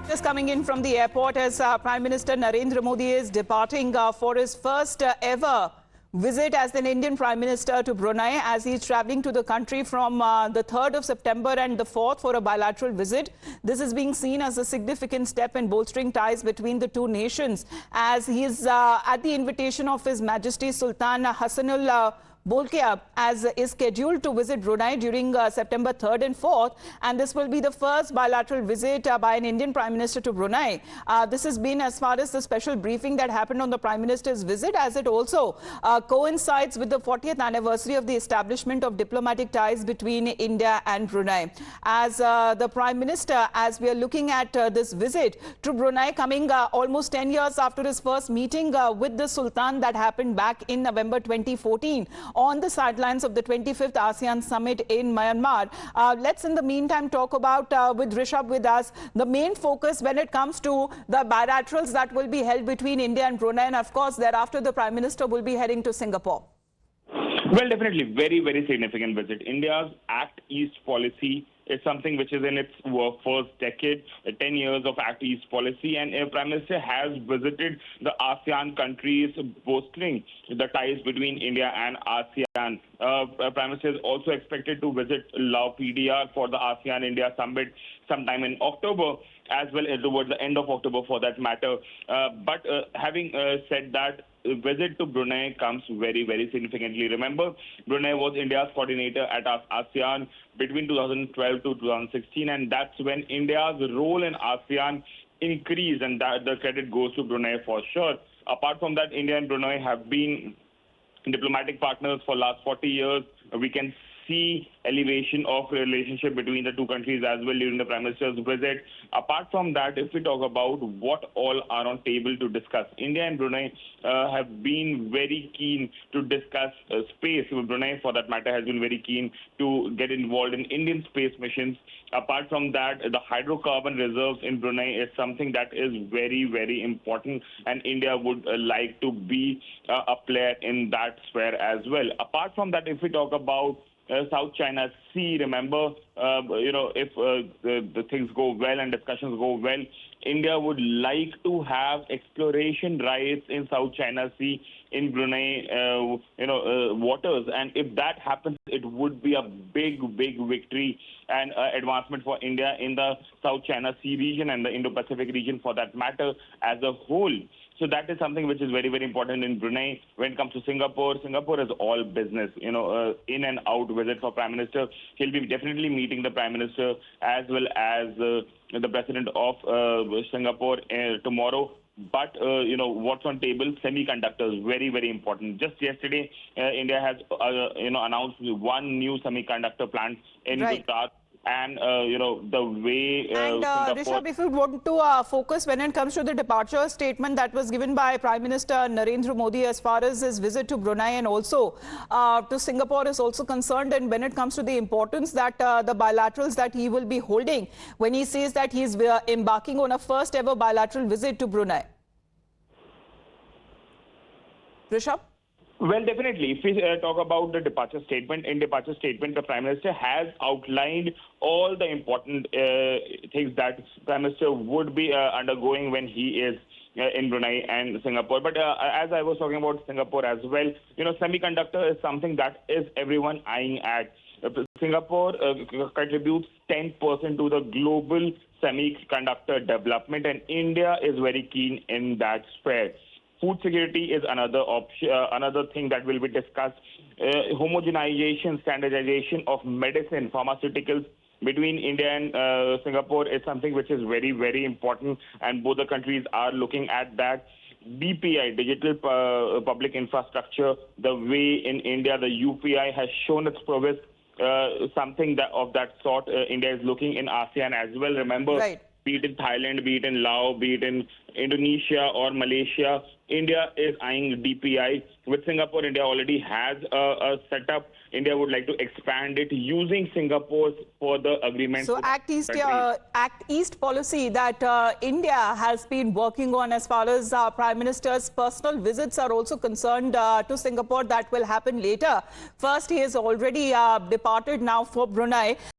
Just coming in from the airport as Prime Minister Narendra Modi is departing for his first ever visit as an Indian Prime Minister to Brunei, as he's travelling to the country from the 3rd of September and the 4th for a bilateral visit. This is being seen as a significant step in bolstering ties between the two nations, as he is at the invitation of His Majesty Sultan Hassanul Bolkiah, as is scheduled to visit Brunei during September 3rd and 4th, and this will be the first bilateral visit by an Indian Prime Minister to Brunei. This has been as far as the special briefing that happened on the Prime Minister's visit, as it also coincides with the 40th anniversary of the establishment of diplomatic ties between India and Brunei. As the Prime Minister, as we are looking at this visit to Brunei coming almost 10 years after his first meeting with the Sultan that happened back in November 2014, on the sidelines of the 25th ASEAN Summit in Myanmar. Let's in the meantime talk about, with Rishabh with us, the main focus when it comes to the bilaterals that will be held between India and Brunei, and of course thereafter the Prime Minister will be heading to Singapore. Well, definitely very, very significant visit. India's Act East policy is something which is in its first decade, 10 years of Act East policy, and Prime Minister has visited the ASEAN countries, bolstering the ties between India and ASEAN. Prime Minister is also expected to visit Lao PDR for the ASEAN-India Summit sometime in October, as well as towards the end of October for that matter. But having said that, visit to Brunei comes very, very significantly. Remember, Brunei was India's coordinator at ASEAN between 2012 to 2016, and that's when India's role in ASEAN increased, and that the credit goes to Brunei for sure. Apart from that, India and Brunei have been diplomatic partners for last 40 years. We can see elevation of relationship between the two countries as well during the Prime Minister's visit. Apart from that, if we talk about what all are on table to discuss, India and Brunei have been very keen to discuss space. Brunei, for that matter, has been very keen to get involved in Indian space missions. Apart from that, the hydrocarbon reserves in Brunei is something that is very, very important, and India would like to be a player in that sphere as well. Apart from that, if we talk about South China Sea, remember, if the things go well and discussions go well, India would like to have exploration rights in South China Sea, in Brunei, waters. And if that happens, it would be a big, big victory and advancement for India in the South China Sea region and the Indo-Pacific region for that matter as a whole. So that is something which is very, very important in Brunei. When it comes to Singapore, Singapore is all business, in and out visit for Prime Minister. He'll be definitely meeting the Prime Minister as well as the President of Singapore tomorrow. But, what's on table? Semiconductors, very, very important. Just yesterday, India has, announced one new semiconductor plant in Gujarat. And, the way... And, Rishabh, if you want to focus when it comes to the departure statement that was given by Prime Minister Narendra Modi as far as his visit to Brunei and also to Singapore is also concerned, and when it comes to the importance that the bilaterals that he will be holding, when he says that he is embarking on a first ever bilateral visit to Brunei. Rishabh? Well, definitely. If we talk about the departure statement, in departure statement, the Prime Minister has outlined all the important things that Prime Minister would be undergoing when he is in Brunei and Singapore. But as I was talking about Singapore as well, semiconductor is something that is everyone eyeing at. Singapore contributes 10% to the global semiconductor development, and India is very keen in that sphere. Food security is another option, another thing that will be discussed. Homogenization, standardization of medicine, pharmaceuticals between India and Singapore is something which is very, very important, and both the countries are looking at that. DPI, digital public infrastructure, the way in India the UPI has shown its prowess, something of that sort India is looking in ASEAN as well. Remember, be it in Thailand, be it in Laos, be it in Indonesia or Malaysia, India is eyeing DPI. With Singapore, India already has a setup. India would like to expand it using Singapore's further agreements. So Act East policy that India has been working on as far as Prime Minister's personal visits are also concerned to Singapore, that will happen later. First, he has already departed now for Brunei.